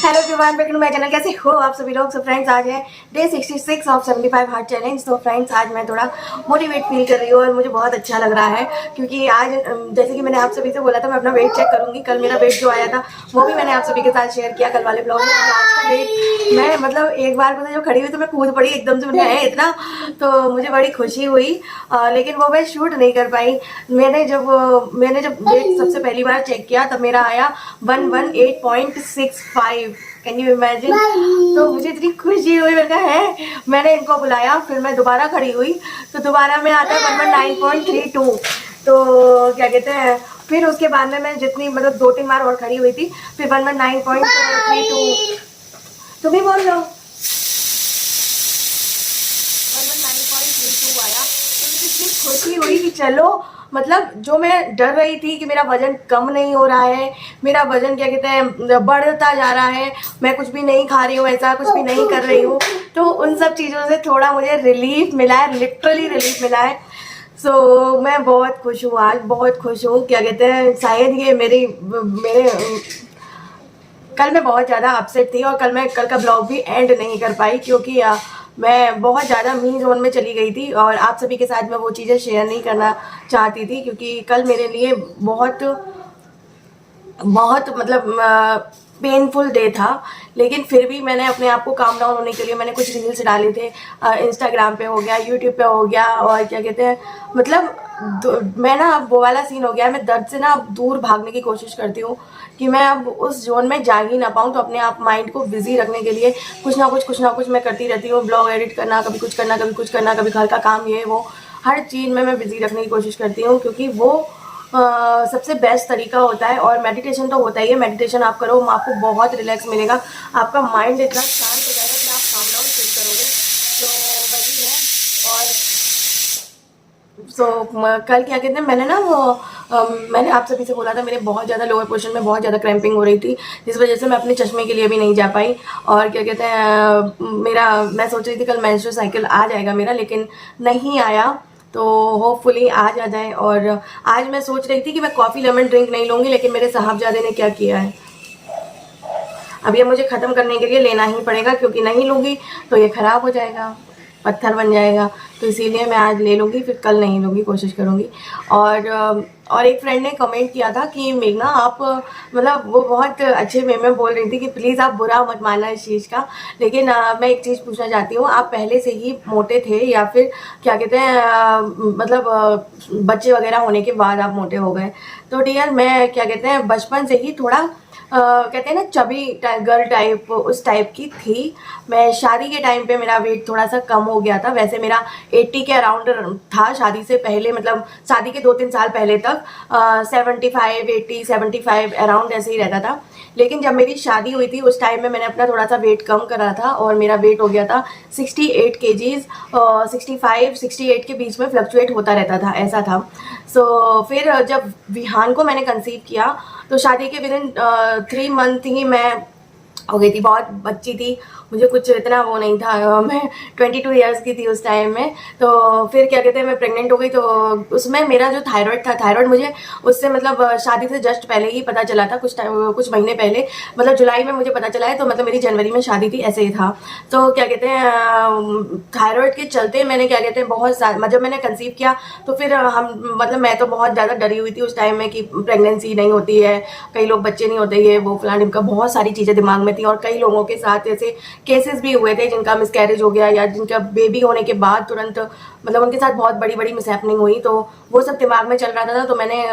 Hello everyone, welcome to my channel. कैसे हो आप सभी लोग। सो फ्रेंड्स, आज है डे 66 ऑफ 75 हार्ट चैलेंज। तो फ्रेंड्स, आज मैं थोड़ा मोटिवेट फील कर रही हूँ और मुझे बहुत अच्छा लग रहा है क्योंकि आज जैसे कि मैंने आप सभी से बोला था मैं अपना वेट चेक करूँगी। कल मेरा वेट जो आया था वो भी मैंने आप सभी के साथ शेयर किया कल वाले ब्लॉग में। आज का वेट मैं मतलब एक बार पता जो खड़ी हुई तो मैं कूद पड़ी एकदम से, है इतना, तो मुझे बड़ी खुशी हुई। लेकिन वो मैं शूट नहीं कर पाई। मैंने जब वेट सबसे पहली बार चेक किया तब मेरा आया 118.65। Can you imagine. तो मुझे इतनी खुशी हुई, मैंने कहा है। मैंने इनको बुलाया, फिर मैं दोबारा खड़ी हुई तो दोबारा में आता है 119.32। तो क्या कहते हैं, फिर उसके बाद में मैं जितनी मतलब 2-3 बार और खड़ी हुई थी, फिर 119.32। तुम ही बोल लो 119.32 आया। तो मुझे इतनी खुशी हुई कि चलो, मतलब जो मैं डर रही थी कि मेरा वजन कम नहीं हो रहा है, मेरा वजन क्या कहते हैं बढ़ता जा रहा है, मैं कुछ भी नहीं खा रही हूँ, ऐसा कुछ भी नहीं कर रही हूँ, तो उन सब चीज़ों से थोड़ा मुझे रिलीफ मिला है, लिटरली रिलीफ मिला है। सो मैं बहुत खुश हूँ, आज बहुत खुश हूँ। क्या कहते हैं, शायद ये मेरे कल मैं बहुत ज़्यादा अपसेट थी और कल का ब्लॉग भी एंड नहीं कर पाई क्योंकि मैं बहुत ज़्यादा मी जोन में चली गई थी और आप सभी के साथ मैं वो चीज़ें शेयर नहीं करना चाहती थी क्योंकि कल मेरे लिए बहुत बहुत मतलब पेनफुल डे था। लेकिन फिर भी मैंने अपने आप को काम डाउन होने के लिए मैंने कुछ रील्स डाले थे, इंस्टाग्राम पे हो गया, यूट्यूब पे हो गया, और क्या कहते हैं मतलब मैं ना अब वो वाला सीन हो गया, मैं दर्द से ना अब दूर भागने की कोशिश करती हूँ कि मैं अब उस जोन में जा ही ना पाऊँ। तो अपने आप माइंड को बिजी रखने के लिए कुछ ना कुछ मैं करती रहती हूँ। ब्लॉग एडिट करना, कभी कुछ करना, कभी कुछ करना, कभी घर का काम, ये वो, हर चीज़ में मैं बिजी रखने की कोशिश करती हूँ क्योंकि वो सबसे बेस्ट तरीका होता है। और मेडिटेशन तो होता ही है, मेडिटेशन आप करो, आपको बहुत रिलैक्स मिलेगा, आपका माइंड इतना शांत हो जाएगा कि आप काम डाउन फील करोगे। तो वही है। और कल क्या कहते हैं, मैंने ना मैंने आप सभी से बोला था मेरे बहुत ज़्यादा लोअर पोर्शन में बहुत ज़्यादा क्रैम्पिंग हो रही थी, जिस वजह से मैं अपने चश्मे के लिए भी नहीं जा पाई। और क्या कहते हैं मैं सोच रही थी कल मेंस्ट्रुअल साइकिल आ जाएगा मेरा, लेकिन नहीं आया। तो होपफुली आज आ जाए। और आज मैं सोच रही थी कि मैं कॉफ़ी लेमन ड्रिंक नहीं लूँगी, लेकिन मेरे साहबजादे ने क्या किया है, अब ये मुझे ख़त्म करने के लिए लेना ही पड़ेगा क्योंकि नहीं लूँगी तो ये ख़राब हो जाएगा, पत्थर बन जाएगा। तो इसीलिए मैं आज ले लूँगी, फिर कल नहीं लूँगी, कोशिश करूँगी। और एक फ्रेंड ने कमेंट किया था कि मेघना आप मतलब वो बहुत अच्छे वे में बोल रही थी कि प्लीज़ आप बुरा मत मानना इस चीज़ का, लेकिन मैं एक चीज़ पूछना चाहती हूँ, आप पहले से ही मोटे थे या फिर क्या कहते हैं मतलब बच्चे वगैरह होने के बाद आप मोटे हो गए? तो डियर, मैं क्या कहते हैं बचपन से ही थोड़ा कहते हैं ना चबी गर्ल टाइप, उस टाइप की थी। मैं शादी के टाइम पे मेरा वेट थोड़ा सा कम हो गया था, वैसे मेरा 80 के अराउंड था शादी से पहले, मतलब शादी के 2-3 साल पहले तक 75, 80, 75 अराउंड ऐसे ही रहता था। लेकिन जब मेरी शादी हुई थी उस टाइम में मैंने अपना थोड़ा सा वेट कम करा था और मेरा वेट हो गया था 68 केजीज, 65 68 के बीच में फ्लक्चुएट होता रहता था, ऐसा था। फिर जब विहान को मैंने कंसीव किया तो शादी के विदिन 3 मंथ ही मैं हो गई थी, बहुत बच्ची थी, मुझे कुछ इतना वो नहीं था, मैं 22 ईयर्स की थी उस टाइम में। तो फिर क्या कहते हैं मैं प्रेग्नेंट हो गई, तो उसमें मेरा जो थायराइड था, थायराइड मुझे उससे मतलब शादी से जस्ट पहले ही पता चला था, कुछ महीने पहले, मतलब जुलाई में मुझे पता चला है, तो मतलब मेरी जनवरी में शादी थी, ऐसे ही था। तो क्या कहते हैं थायराइड के चलते मैंने क्या कहते हैं बहुत जब मैंने कंसीव किया तो फिर मतलब मैं तो बहुत ज़्यादा डरी हुई थी उस टाइम में कि प्रेगनेंसी नहीं होती है, कई लोग बच्चे नहीं होते, ये वो फलाने का बहुत सारी चीज़ें दिमाग में थी। और कई लोगों के साथ ऐसे केसेस भी हुए थे जिनका मिसकैरेज हो गया या जिनका बेबी होने के बाद तुरंत मतलब उनके साथ बहुत बड़ी बड़ी मिसहैपनिंग हुई, तो वो सब दिमाग में चल रहा था। तो मैंने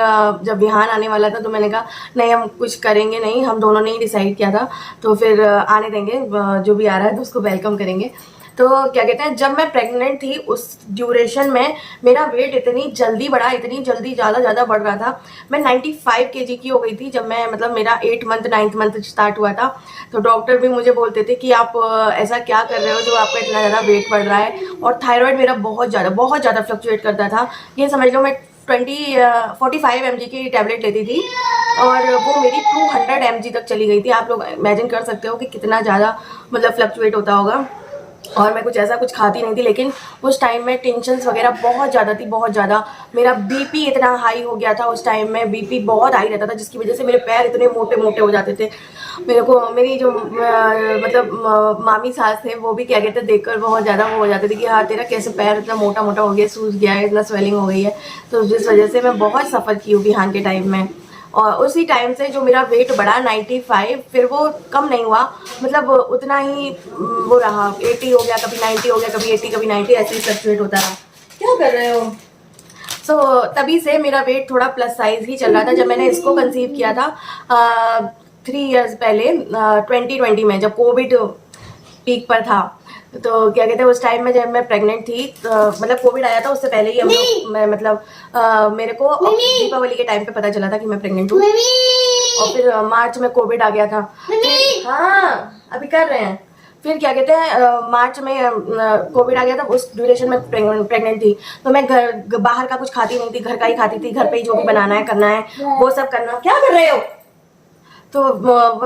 जब विहान आने वाला था तो मैंने कहा नहीं, हम कुछ करेंगे नहीं, हम दोनों ने ही डिसाइड किया था, तो फिर आने देंगे, जो भी आ रहा है तो उसको वेलकम करेंगे। तो क्या कहते हैं जब मैं प्रेग्नेंट थी उस ड्यूरेशन में मेरा वेट इतनी जल्दी बढ़ा, इतनी जल्दी ज़्यादा बढ़ रहा था। मैं 95 केजी की हो गई थी जब मैं मतलब मेरा 8 मंथ 9th मंथ स्टार्ट हुआ था। तो डॉक्टर भी मुझे बोलते थे कि आप ऐसा क्या कर रहे हो जो आपका इतना ज़्यादा वेट बढ़ रहा है। और थायराइड मेरा बहुत ज़्यादा फ्लक्चुएट करता था, ये समझ लो मैं 45 mg की टैबलेट लेती थी और वो मेरी 200 mg तक चली गई थी। आप लोग इमेजिन कर सकते हो कि कितना ज़्यादा मतलब फ्लक्चुएट होता होगा। और मैं कुछ ऐसा कुछ खाती नहीं थी, लेकिन उस टाइम में टेंशन्स वगैरह बहुत ज़्यादा थी, बहुत ज़्यादा। मेरा बीपी इतना हाई हो गया था उस टाइम में, बीपी बहुत हाई रहता था, जिसकी वजह से मेरे पैर इतने मोटे मोटे हो जाते थे। मेरे को मेरी जो मामी सास थे वो भी क्या कहते हैं देखकर बहुत ज़्यादा वो हो जाते थे कि हाँ तेरा कैसे पैर इतना मोटा मोटा हो गया, सूज गया है, इतना स्वेलिंग हो गई है। तो जिस वजह से मैं बहुत सफ़र की हूँ बिहान के टाइम में। और उसी टाइम से जो मेरा वेट बढ़ा 95, फिर वो कम नहीं हुआ, मतलब उतना ही वो रहा, 80 हो गया, कभी 90 हो गया, कभी 80 कभी 90, ऐसे ही फ्लक्चुएट होता रहा। क्या कर रहे हो? तभी से मेरा वेट थोड़ा प्लस साइज ही चल रहा था। जब मैंने इसको कंसीव किया था 3 इयर्स पहले, 2020 में, जब कोविड पीक पर था, तो क्या कहते हैं उस टाइम में जब मैं प्रेग्नेंट थी, मतलब कोविड आया था उससे पहले ही हम लोग, मैं मतलब मेरे को दीपावली के टाइम पे पता चला था कि मैं प्रेग्नेंट हूँ। और फिर मार्च में कोविड आ गया था। हाँ अभी कर रहे हैं। फिर क्या कहते हैं मार्च में कोविड आ गया था, उस ड्यूरेशन में प्रेग्नेंट थी। तो मैं बाहर का कुछ खाती नहीं थी, घर का ही खाती थी, घर पे ही जो भी बनाना है करना है वो सब करना। क्या कर रहे हो? तो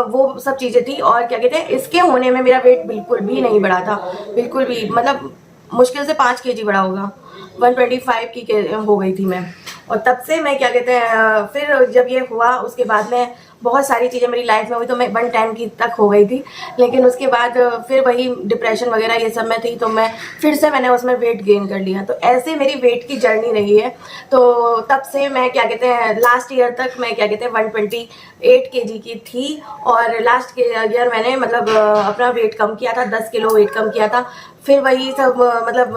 वो सब चीज़ें थी। और क्या कहते हैं इसके होने में मेरा वेट बिल्कुल भी नहीं बढ़ा था, बिल्कुल भी, मतलब मुश्किल से 5 kg बढ़ा होगा, 125 की हो गई थी मैं। और तब से मैं क्या कहते हैं फिर जब ये हुआ उसके बाद में बहुत सारी चीज़ें मेरी लाइफ में हुई, तो मैं 110 की तक हो गई थी। लेकिन उसके बाद फिर वही डिप्रेशन वगैरह ये सब में थी, तो मैं फिर से मैंने उसमें वेट गेन कर लिया। तो ऐसे मेरी वेट की जर्नी रही है। तो तब से मैं क्या कहते हैं लास्ट ईयर तक मैं क्या कहते हैं 128 kg की थी। और लास्ट ईयर मैंने मतलब अपना वेट कम किया था, 10 किलो वेट कम किया था। फिर वही सब मतलब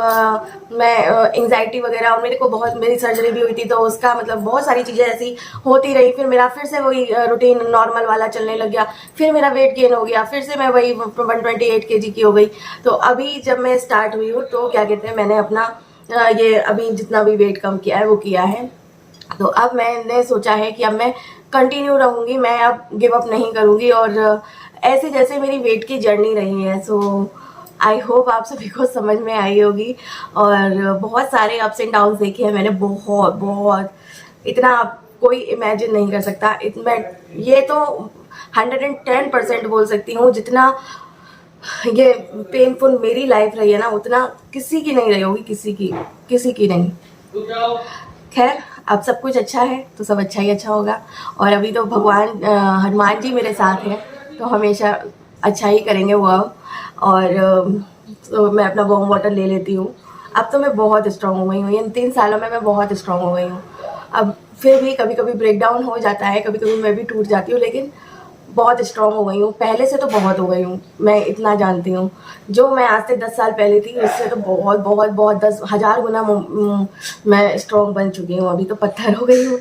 मैं एंजाइटी वगैरह, और मेरे को बहुत, मेरी सर्जरी भी हुई थी, तो उसका मतलब बहुत सारी चीज़ें ऐसी होती रही। फिर मेरा फिर से वही रूटीन नॉर्मल वाला चलने लग गया, फिर मेरा वेट गेन हो गया, फिर से मैं वही 128 kg की हो गई। तो अभी जब मैं स्टार्ट हुई हूँ तो क्या कहते हैं मैंने अपना ये अभी जितना भी वेट कम किया है वो किया है। तो अब मैंने सोचा है कि अब मैं कंटिन्यू रहूँगी, मैं अब गिव अप नहीं करूँगी। और ऐसे जैसे मेरी वेट की जर्नी रही है, सो आई होप आप सभी को समझ में आई होगी। और बहुत सारे अप्स एंड डाउन्स देखे हैं मैंने, बहुत बहुत, इतना आप कोई इमेजिन नहीं कर सकता। मैं ये तो 110% बोल सकती हूँ, जितना ये पेनफुल मेरी लाइफ रही है ना, उतना किसी की नहीं रही होगी, किसी की नहीं। खैर अब सब कुछ अच्छा है तो सब अच्छा ही अच्छा होगा। और अभी तो भगवान हनुमान जी मेरे साथ हैं, तो हमेशा अच्छा ही करेंगे वो अब। और तो मैं अपना वार्म वाटर ले लेती हूँ। अब तो मैं बहुत स्ट्रांग हो गई हूँ, इन 3 सालों में मैं बहुत स्ट्रांग हो गई हूँ। अब फिर भी कभी कभी ब्रेक डाउन हो जाता है, कभी कभी मैं भी टूट जाती हूँ, लेकिन बहुत स्ट्रांग हो गई हूँ, पहले से तो बहुत हो गई हूँ, मैं इतना जानती हूँ। जो मैं आज से 10 साल पहले थी उससे तो बहुत बहुत बहुत 10,000 गुना मैं स्ट्रांग बन चुकी हूँ। अभी तो पत्थर हो गई हूँ।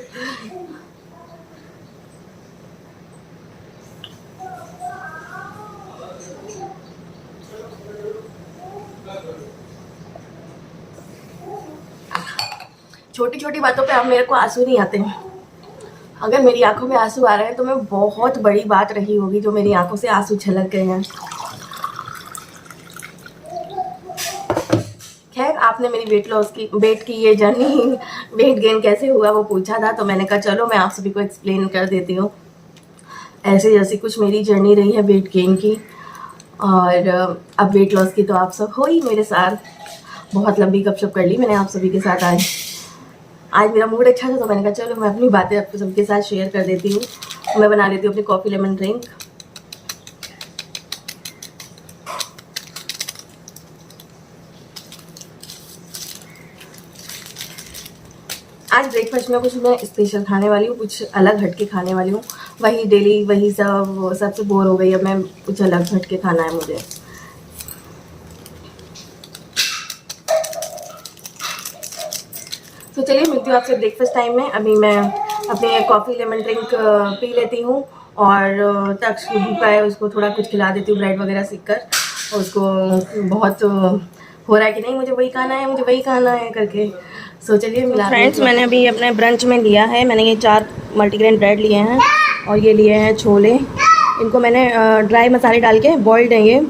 छोटी छोटी बातों पे अब मेरे को आंसू नहीं आते हैं। अगर मेरी आंखों में आंसू आ रहे हैं तो मैं बहुत बड़ी बात रही होगी जो मेरी आंखों से आंसू छलक गए हैं। खैर आपने मेरी वेट की ये जर्नी, वेट गेन कैसे हुआ वो पूछा था, तो मैंने कहा चलो मैं आप सभी को एक्सप्लेन कर देती हूँ। ऐसे जैसी कुछ मेरी जर्नी रही है वेट गेन की। और अब वेट लॉस की तो आप सब हो ही मेरे साथ। बहुत लंबी गपशप कर ली मैंने आप सभी के साथ। आज मेरा मूड अच्छा था तो मैंने कहा चलो मैं अपनी बातें आप सबके साथ शेयर कर देती हूँ। मैं बना लेती हूँ अपनी कॉफ़ी लेमन ड्रिंक। आज ब्रेकफास्ट में कुछ मैं स्पेशल खाने वाली हूँ, कुछ अलग हटके खाने वाली हूँ। वही डेली वही सबसे बोर हो गई, अब मैं कुछ अलग हटके खाना है मुझे। तो चलिए मिलती हूँ आपसे ब्रेकफास्ट टाइम में। अभी मैं अपनी कॉफ़ी लेमन ड्रिंक पी लेती हूँ, और तक भूखा है उसको थोड़ा कुछ खिला देती हूँ, ब्रेड वगैरह सीख कर। उसको बहुत हो रहा है कि नहीं मुझे वही खाना है, मुझे वही खाना है करके। सो चलिए मिला। फ्रेंड्स मैंने अभी अपने ब्रंच में लिया है, मैंने ये 4 मल्टीग्रेन ब्रेड लिए हैं, और ये लिए हैं छोले। इनको मैंने ड्राई मसाले डाल के बॉइल्ड है, ये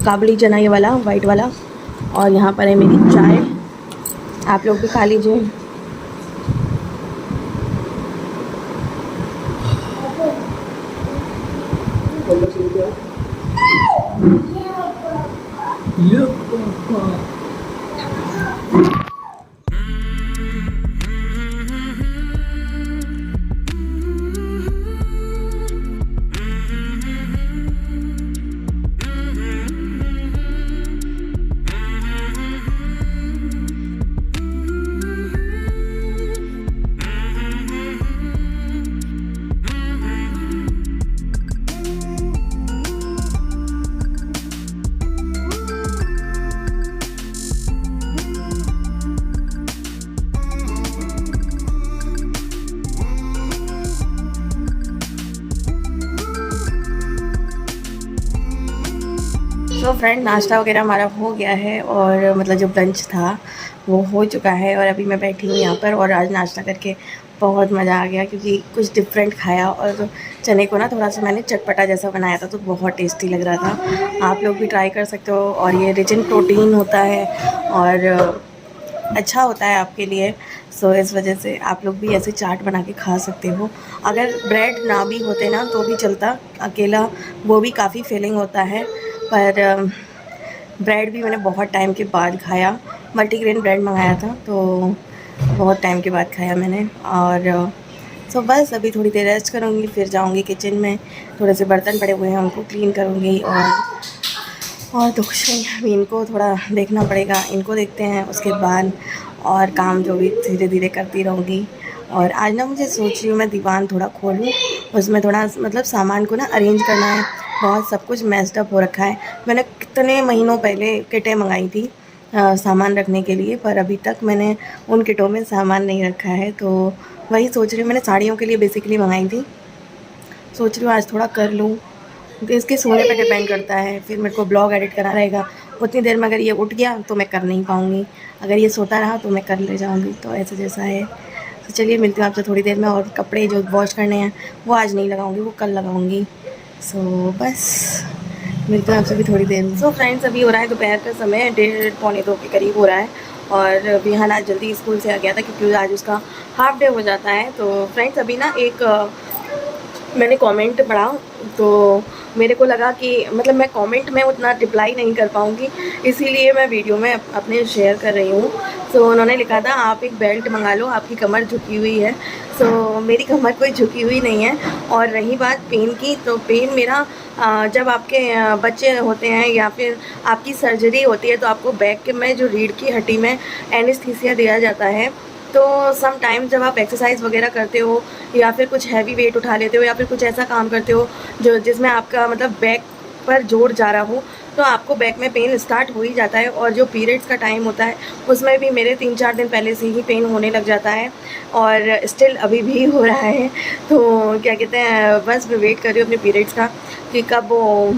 काबुली चना ये वाला वाइट वाला। और यहाँ पर है मेरी चाय, आप लोग भी खा लीजिए। सो फ्रेंड, नाश्ता वगैरह हमारा हो गया है और मतलब जो लंच था वो हो चुका है और अभी मैं बैठी हूँ यहाँ पर। और आज नाश्ता करके बहुत मज़ा आ गया क्योंकि कुछ डिफरेंट खाया और चने को ना थोड़ा सा मैंने चटपटा जैसा बनाया था तो बहुत टेस्टी लग रहा था। आप लोग भी ट्राई कर सकते हो और ये रिच इन प्रोटीन होता है और अच्छा होता है आपके लिए। सो इस वजह से आप लोग भी ऐसे चाट बना के खा सकते हो। अगर ब्रेड ना भी होते ना तो भी चलता, अकेला वो भी काफ़ी फिलिंग होता है। पर ब्रेड भी मैंने बहुत टाइम के बाद खाया। मल्टीग्रेन ब्रेड मंगाया था तो बहुत टाइम के बाद खाया मैंने। और सो बस अभी थोड़ी देर रेस्ट करूँगी, फिर जाऊँगी किचन में, थोड़े से बर्तन पड़े हुए हैं उनको क्लीन करूँगी। और तो कुछ नहीं, अभी इनको थोड़ा देखना पड़ेगा, इनको देखते हैं उसके बाद और काम जो भी धीरे धीरे करती रहूँगी। और आज ना मुझे सोच रही हूँ मैं दीवान थोड़ा खोलूँ, उसमें थोड़ा मतलब सामान को ना अरेंज करना है। बहुत सब कुछ मेस्ड अप हो रखा है। मैंने कितने महीनों पहले किटें मंगाई थी सामान रखने के लिए, पर अभी तक मैंने उन किटों में सामान नहीं रखा है। तो वही सोच रही हूँ, मैंने साड़ियों के लिए बेसिकली मंगाई थी, सोच रही हूँ आज थोड़ा कर लूँ। तो इसके सोने पे डिपेंड करता है, फिर मेरे को ब्लॉग एडिट करना रहेगा। उतनी देर में अगर ये उठ गया तो मैं कर नहीं पाऊँगी, अगर ये सोता रहा तो मैं कर ले जाऊँगी। तो ऐसा जैसा है। तो चलिए मिलती हूँ आपसे थोड़ी देर में। और कपड़े जो वॉश करने हैं वो आज नहीं लगाऊँगी, वो कल लगाऊँगी। सो बस मिलते हैं आपसे भी थोड़ी देर में। सो फ्रेंड्स, अभी हो रहा है दोपहर का समय, 1:30 पौने 2 के करीब हो रहा है। और विहान आज जल्दी स्कूल से आ गया था क्योंकि आज उसका हाफ डे हो जाता है। तो फ्रेंड्स, अभी ना एक मैंने कमेंट पढ़ा तो मेरे को लगा कि मतलब मैं कमेंट में उतना रिप्लाई नहीं कर पाऊँगी, इसीलिए मैं वीडियो में अपने शेयर कर रही हूँ। सो उन्होंने लिखा था आप एक बेल्ट मंगा लो, आपकी कमर झुकी हुई है। सो मेरी कमर कोई झुकी हुई नहीं है। और रही बात पेन की, तो पेन मेरा जब आपके बच्चे होते हैं या फिर आपकी सर्जरी होती है तो आपको बैक में जो रीढ़ की हड्डी में एनेस्थीसिया दिया जाता है। तो सम टाइम जब आप एक्सरसाइज वगैरह करते हो या फिर कुछ हैवी वेट उठा लेते हो या फिर कुछ ऐसा काम करते हो जो जिसमें आपका मतलब बैक पर जोर जा रहा हो, तो आपको बैक में पेन स्टार्ट हो ही जाता है। और जो पीरियड्स का टाइम होता है उसमें भी मेरे 3-4 दिन पहले से ही पेन होने लग जाता है और स्टिल अभी भी हो रहा है। तो क्या कहते हैं, बस मैं वेट कर रही हूँ अपने पीरियड्स का कि कब वो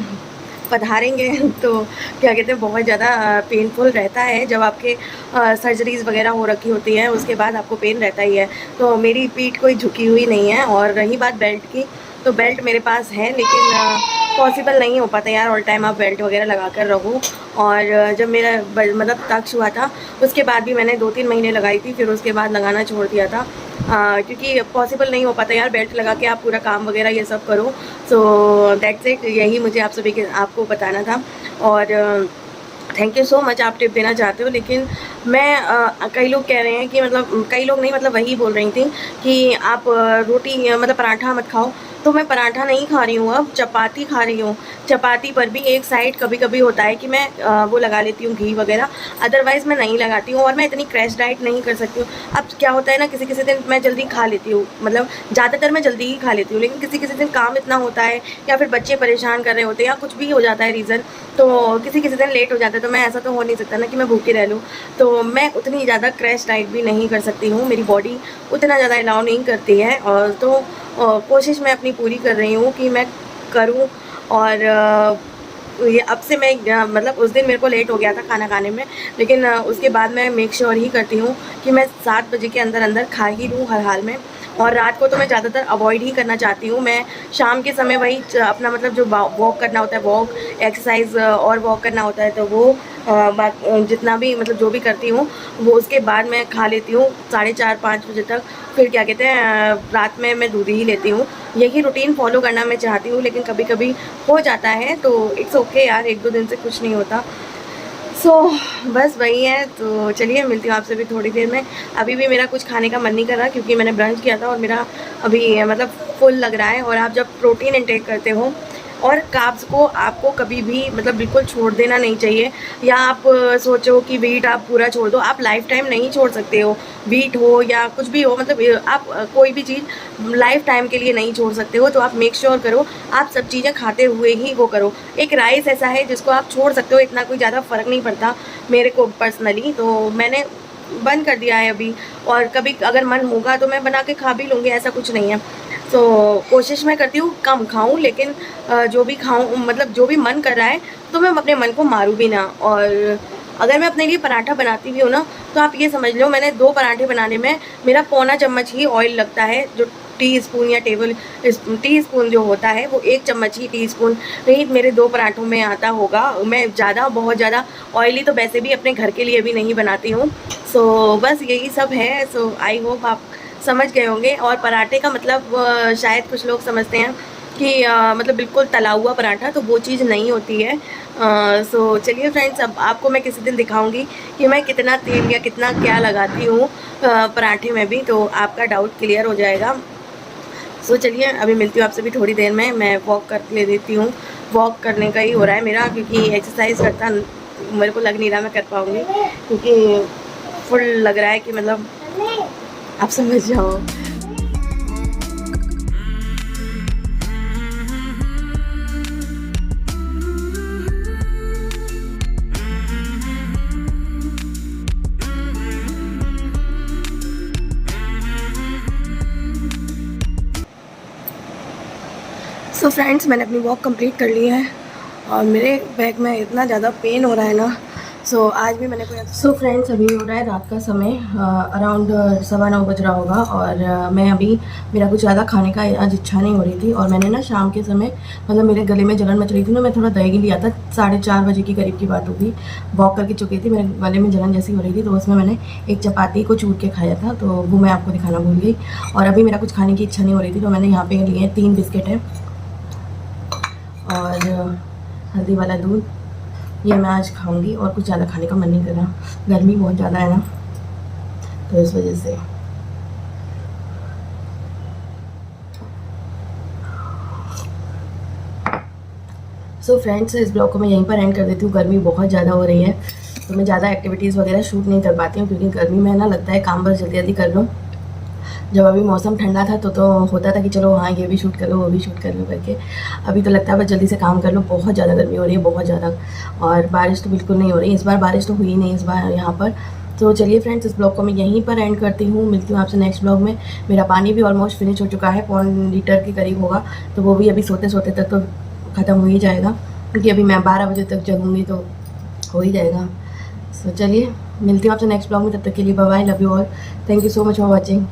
पधारेंगे। तो क्या कहते हैं, बहुत ज़्यादा पेनफुल रहता है जब आपके सर्जरीज़ वगैरह हो रखी होती हैं, उसके बाद आपको पेन रहता ही है। तो मेरी पीठ कोई झुकी हुई नहीं है। और रही बात बेल्ट की, तो बेल्ट मेरे पास है लेकिन पॉसिबल नहीं हो पाता यार ऑल टाइम आप बेल्ट वगैरह लगा कर रहो। और जब मेरा मतलब तक्ष हुआ था उसके बाद भी मैंने 2-3 महीने लगाई थी, फिर उसके बाद लगाना छोड़ दिया था क्योंकि पॉसिबल नहीं हो पाता यार बेल्ट लगा के आप पूरा काम वगैरह ये सब करो। सो दैट्स इट, यही मुझे आप सभी के आपको बताना था। और थैंक यू सो मच, आप टिप देना चाहते हो। लेकिन मैं कई लोग कह रहे हैं कि मतलब कई लोग नहीं, मतलब वही बोल रही थी कि आप रोटी मतलब पराठा मत खाओ। तो मैं पराठा नहीं खा रही हूँ, अब चपाती खा रही हूँ। चपाती पर भी एक साइड कभी कभी होता है कि मैं वो लगा लेती हूँ घी वगैरह, अदरवाइज़ मैं नहीं लगाती हूँ। और मैं इतनी क्रैश डाइट नहीं कर सकती हूँ। अब क्या होता है ना, किसी किसी दिन मैं जल्दी खा लेती हूँ, मतलब ज़्यादातर मैं जल्दी ही खा लेती हूँ, लेकिन किसी किसी दिन काम इतना होता है या फिर बच्चे परेशान कर रहे होते हैं या कुछ भी हो जाता है रीज़न, तो किसी किसी दिन लेट हो जाता है। तो मैं ऐसा तो हो नहीं सकता ना कि मैं भूखी रह लूँ। तो मैं उतनी ज़्यादा क्रैश डाइट भी नहीं कर सकती हूँ, मेरी बॉडी उतना ज़्यादा अलाउ नहीं करती है। और तो कोशिश मैं अपनी पूरी कर रही हूँ कि मैं करूँ। और ये अब से मैं मतलब उस दिन मेरे को लेट हो गया था खाना खाने में, लेकिन उसके बाद मैं मेक श्योर ही करती हूँ कि मैं 7 बजे के अंदर अंदर खा ही लूँ हर हाल में। और रात को तो मैं ज़्यादातर अवॉइड ही करना चाहती हूँ। मैं शाम के समय वही अपना मतलब जो वॉक करना होता है, वॉक एक्सरसाइज और वॉक करना होता है, तो वो जितना भी मतलब जो भी करती हूँ वो उसके बाद मैं खा लेती हूँ 4:30-5 बजे तक। फिर क्या कहते हैं, रात में मैं दूध ही लेती हूँ। यही रूटीन फॉलो करना मैं चाहती हूँ, लेकिन कभी कभी हो जाता है तो इट्स ओके यार, 1-2 दिन से कुछ नहीं होता। सो बस वही है। तो चलिए मिलती हूँ आपसे भी थोड़ी देर में। अभी भी मेरा कुछ खाने का मन नहीं कर रहा क्योंकि मैंने ब्रंच किया था और मेरा अभी मतलब फुल लग रहा है। और आप जब प्रोटीन इंटेक करते हो और कार्ब्स को आपको कभी भी मतलब बिल्कुल छोड़ देना नहीं चाहिए। या आप सोचो कि वीट आप पूरा छोड़ दो, आप लाइफ टाइम नहीं छोड़ सकते हो। वीट हो या कुछ भी हो, मतलब आप कोई भी चीज़ लाइफ टाइम के लिए नहीं छोड़ सकते हो। तो आप मेक श्योर करो आप सब चीज़ें खाते हुए ही वो करो। एक राइस ऐसा है जिसको आप छोड़ सकते हो, इतना कोई ज़्यादा फ़र्क नहीं पड़ता मेरे को पर्सनली। तो मैंने बंद कर दिया है अभी, और कभी अगर मन होगा तो मैं बना के खा भी लूँगी, ऐसा कुछ नहीं है। तो कोशिश मैं करती हूँ कम खाऊं, लेकिन जो भी खाऊं मतलब जो भी मन कर रहा है तो मैं अपने मन को मारूं भी ना। और अगर मैं अपने लिए पराठा बनाती भी हूँ ना, तो आप ये समझ लो मैंने 2 पराठे बनाने में मेरा पौना चम्मच ही ऑयल लगता है। जो टी स्पून या टी स्पून जो होता है वो 1 चम्मच ही टी स्पून ही मेरे 2 पराठों में आता होगा। मैं बहुत ज़्यादा ऑयली तो वैसे भी अपने घर के लिए भी नहीं बनाती हूँ। सो बस यही सब है। सो आई होप आप समझ गए होंगे। और पराठे का मतलब शायद कुछ लोग समझते हैं कि मतलब बिल्कुल तला हुआ पराठा, तो वो चीज़ नहीं होती है। सो चलिए फ्रेंड्स, अब आपको मैं किसी दिन दिखाऊंगी कि मैं कितना तेल या कितना क्या लगाती हूँ पराठे में भी, तो आपका डाउट क्लियर हो जाएगा। सो चलिए अभी मिलती हूँ आपसे भी थोड़ी देर में। मैं वॉक कर ले देती हूँ, वॉक करने का ही हो रहा है मेरा, क्योंकि एक्सरसाइज करता मेरे को लग नहीं रहा मैं कर पाऊँगी, क्योंकि फुल लग रहा है कि मतलब आप समझ जाओ। सो फ्रेंड्स, मैंने अपनी वॉक कंप्लीट कर ली है और मेरे बैक में इतना ज़्यादा पेन हो रहा है ना। सो आज भी मैंने कोई फ्रेंड्स, अभी हो रहा है रात का समय, अराउंड 9:15 बज रहा होगा। और मैं अभी, मेरा कुछ ज़्यादा खाने का आज इच्छा नहीं हो रही थी। और मैंने ना शाम के समय मतलब मेरे गले में जलन मच रही थी ना, मैं थोड़ा दही लिया था, 4:30 बजे की करीब की बात होगी। वॉक करके चुकी थी, मेरे गले में जलन जैसी हो रही थी, तो उसमें मैंने एक चपाती को चूर के खाया था, तो वो मैं आपको दिखाना भूल गई। और अभी मेरा कुछ खाने की इच्छा नहीं हो रही थी, तो मैंने यहाँ पे लिए 3 बिस्किट है और हल्दी वाला दूध, ये मैं आज खाऊंगी। और कुछ ज़्यादा खाने का मन नहीं कर रहा, गर्मी बहुत ज़्यादा है ना, तो इस वजह से। सो फ्रेंड्स, इस ब्लॉग को मैं यहीं पर एंड कर देती हूँ। गर्मी बहुत ज़्यादा हो रही है, तो मैं ज़्यादा एक्टिविटीज़ वगैरह शूट नहीं कर पाती हूँ, क्योंकि गर्मी में ना लगता है काम बस जल्दी जल्दी कर लो। जब अभी मौसम ठंडा था तो होता था कि चलो हाँ ये भी शूट कर लो वो भी शूट कर लो करके। अभी तो लगता है बस जल्दी से काम कर लो, बहुत ज़्यादा गर्मी हो रही है, बहुत ज़्यादा। और बारिश तो बिल्कुल नहीं हो रही, इस बार बारिश तो हुई नहीं इस बार यहाँ पर। तो चलिए फ्रेंड्स, इस ब्लॉग को मैं यहीं पर एंड करती हूँ। मिलती हूँ आपसे नेक्स्ट ब्लॉग में। मेरा पानी भी ऑलमोस्ट फिनिश हो चुका है, 1 लीटर के करीब होगा, तो वो भी अभी सोते सोते तक तो ख़त्म हो ही जाएगा, क्योंकि अभी मैं 12 बजे तक जगूँगी तो हो ही जाएगा। सो चलिए मिलती हूँ आपसे नेक्स्ट ब्लॉग में, तब तक के लिए bye bye, love you all, thank you so much for watching.